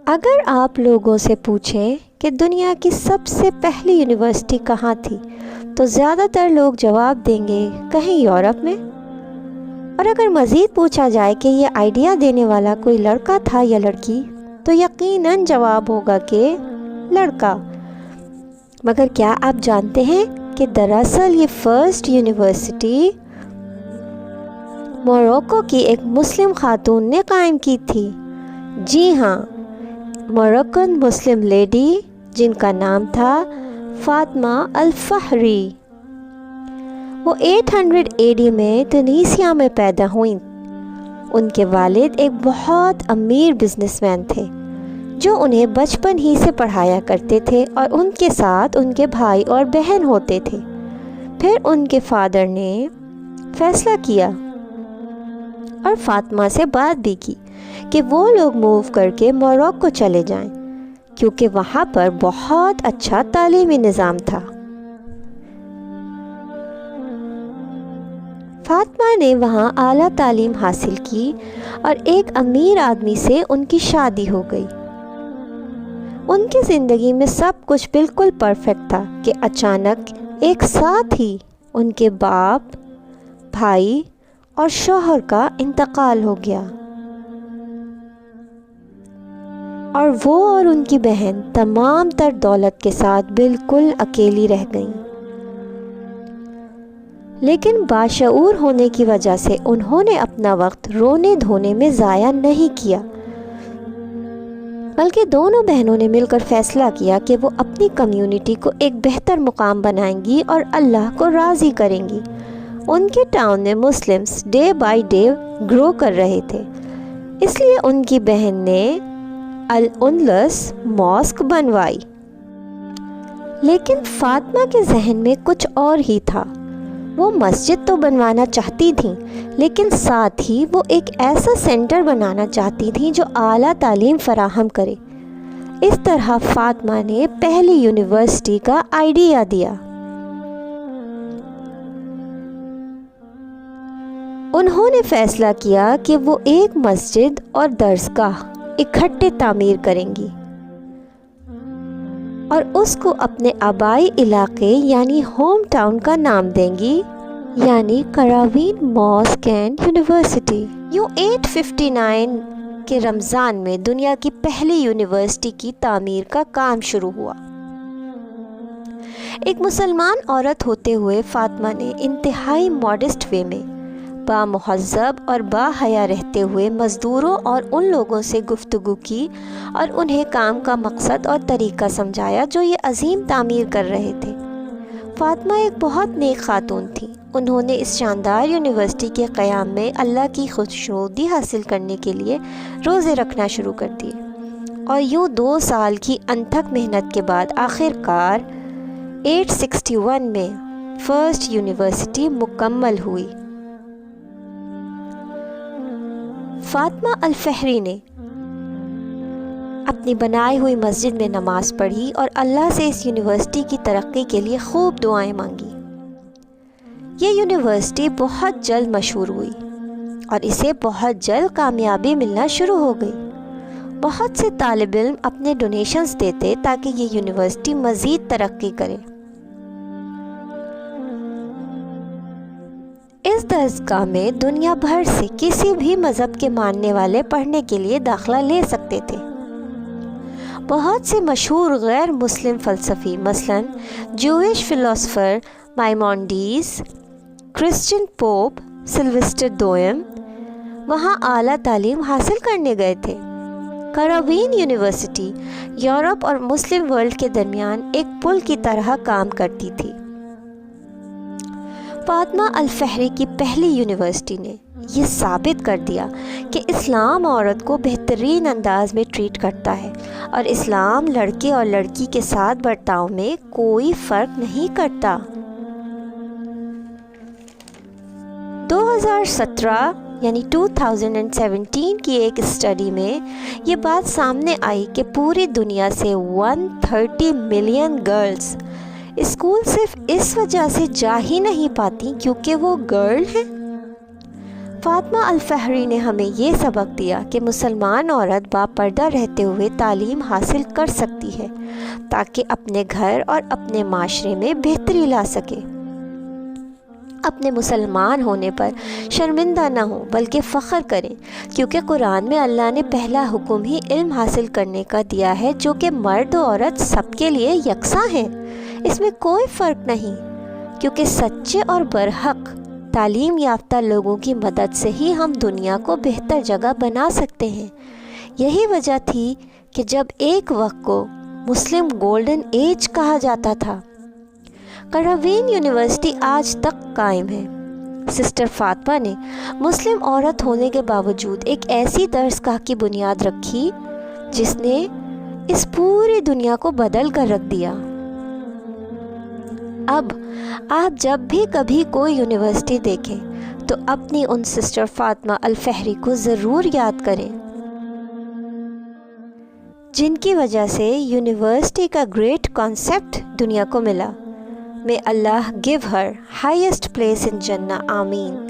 اگر آپ لوگوں سے پوچھیں کہ دنیا کی سب سے پہلی یونیورسٹی کہاں تھی تو زیادہ تر لوگ جواب دیں گے کہیں یورپ میں۔ اور اگر مزید پوچھا جائے کہ یہ آئیڈیا دینے والا کوئی لڑکا تھا یا لڑکی تو یقیناً جواب ہوگا کہ لڑکا۔ مگر کیا آپ جانتے ہیں کہ دراصل یہ فرسٹ یونیورسٹی موروکو کی ایک مسلم خاتون نے قائم کی تھی؟ جی ہاں، موروکن مسلم لیڈی جن کا نام تھا فاطمہ الفہری۔ وہ 800 AD میں تونسیا میں پیدا ہوئیں۔ ان کے والد ایک بہت امیر بزنس مین تھے جو انہیں بچپن ہی سے پڑھایا کرتے تھے اور ان کے ساتھ ان کے بھائی اور بہن ہوتے تھے۔ پھر ان کے فادر نے فیصلہ کیا اور فاطمہ سے بات بھی کی کہ وہ لوگ موو کر کے موروکو چلے جائیں کیونکہ وہاں پر بہت اچھا تعلیمی نظام تھا۔ فاطمہ نے وہاں اعلیٰ تعلیم حاصل کی اور ایک امیر آدمی سے ان کی شادی ہو گئی۔ ان کی زندگی میں سب کچھ بالکل پرفیکٹ تھا کہ اچانک ایک ساتھ ہی ان کے باپ، بھائی اور شوہر کا انتقال ہو گیا اور وہ اور ان کی بہن تمام تر دولت کے ساتھ بالکل اکیلی رہ گئیں۔ لیکن باشعور ہونے کی وجہ سے انہوں نے اپنا وقت رونے دھونے میں ضائع نہیں کیا، بلکہ دونوں بہنوں نے مل کر فیصلہ کیا کہ وہ اپنی کمیونٹی کو ایک بہتر مقام بنائیں گی اور اللہ کو راضی کریں گی۔ ان کے ٹاؤن میں مسلمز ڈے بائی ڈے گرو کر رہے تھے، اس لیے ان کی بہن نے الاندلس ماسک بنوائی۔ لیکن فاطمہ کے ذہن میں کچھ اور ہی تھا۔ وہ مسجد تو بنوانا چاہتی تھیں لیکن ساتھ ہی وہ ایک ایسا سینٹر بنانا چاہتی تھیں جو اعلیٰ تعلیم فراہم کرے۔ اس طرح فاطمہ نے پہلی یونیورسٹی کا آئیڈیا دیا۔ انہوں نے فیصلہ کیا کہ وہ ایک مسجد اور درسگاہ اکٹھے تعمیر کریں گی اور اس کو اپنے آبائی علاقے یعنی ہوم ٹاؤن کا نام دیں گی، یعنی قراوین ماسک اینڈ یونیورسٹی۔ یوں 859 کے رمضان میں دنیا کی پہلی یونیورسٹی کی تعمیر کا کام شروع ہوا۔ ایک مسلمان عورت ہوتے ہوئے فاطمہ نے انتہائی ماڈسٹ وے میں با مہذب اور با حیا رہتے ہوئے مزدوروں اور ان لوگوں سے گفتگو کی اور انہیں کام کا مقصد اور طریقہ سمجھایا جو یہ عظیم تعمیر کر رہے تھے۔ فاطمہ ایک بہت نیک خاتون تھی۔ انہوں نے اس شاندار یونیورسٹی کے قیام میں اللہ کی خوشنودی حاصل کرنے کے لیے روزے رکھنا شروع کر دیے اور یوں 2 سال کی انتھک محنت کے بعد آخر کار 861 میں فرسٹ یونیورسٹی مکمل ہوئی۔ فاطمہ الفہری نے اپنی بنائی ہوئی مسجد میں نماز پڑھی اور اللہ سے اس یونیورسٹی کی ترقی کے لیے خوب دعائیں مانگی۔ یہ یونیورسٹی بہت جلد مشہور ہوئی اور اسے بہت جلد کامیابی ملنا شروع ہو گئی۔ بہت سے طالب علم اپنے ڈونیشنز دیتے تاکہ یہ یونیورسٹی مزید ترقی کرے۔ اس درسگاہ میں دنیا بھر سے کسی بھی مذہب کے ماننے والے پڑھنے کے لیے داخلہ لے سکتے تھے۔ بہت سے مشہور غیر مسلم فلسفی مثلاً جوئش فلاسفر مائمونڈیز، کرسچن پوپ سلوسٹر دوئم وہاں اعلیٰ تعلیم حاصل کرنے گئے تھے۔ قراوین یونیورسٹی یورپ اور مسلم ورلڈ کے درمیان ایک پل کی طرح کام کرتی تھی۔ فاطمہ الفہری کی پہلی یونیورسٹی نے یہ ثابت کر دیا کہ اسلام عورت کو بہترین انداز میں ٹریٹ کرتا ہے اور اسلام لڑکے اور لڑکی کے ساتھ برتاؤ میں کوئی فرق نہیں کرتا۔ 2017 یعنی 2017 کی ایک اسٹڈی میں یہ بات سامنے آئی کہ پوری دنیا سے 130 ملین گرلز اسکول صرف اس وجہ سے جا ہی نہیں پاتی کیونکہ وہ گرل ہیں۔ فاطمہ الفہری نے ہمیں یہ سبق دیا کہ مسلمان عورت باپردہ رہتے ہوئے تعلیم حاصل کر سکتی ہے تاکہ اپنے گھر اور اپنے معاشرے میں بہتری لا سکے، اپنے مسلمان ہونے پر شرمندہ نہ ہوں بلکہ فخر کریں، کیونکہ قرآن میں اللہ نے پہلا حکم ہی علم حاصل کرنے کا دیا ہے، جو کہ مرد و عورت سب کے لیے یکساں ہے، اس میں کوئی فرق نہیں، کیونکہ سچے اور برحق تعلیم یافتہ لوگوں کی مدد سے ہی ہم دنیا کو بہتر جگہ بنا سکتے ہیں۔ یہی وجہ تھی کہ جب ایک وقت کو مسلم گولڈن ایج کہا جاتا تھا۔ قروین یونیورسٹی آج تک قائم ہے۔ سسٹر فاطمہ نے مسلم عورت ہونے کے باوجود ایک ایسی درسگاہ کی بنیاد رکھی جس نے اس پوری دنیا کو بدل کر رکھ دیا۔ اب آپ جب بھی کبھی کوئی یونیورسٹی دیکھیں تو اپنی ان سسٹر فاطمہ الفہری کو ضرور یاد کریں، جن کی وجہ سے یونیورسٹی کا گریٹ کانسیپٹ دنیا کو ملا۔ May Allah give her highest place in Jannah. Ameen.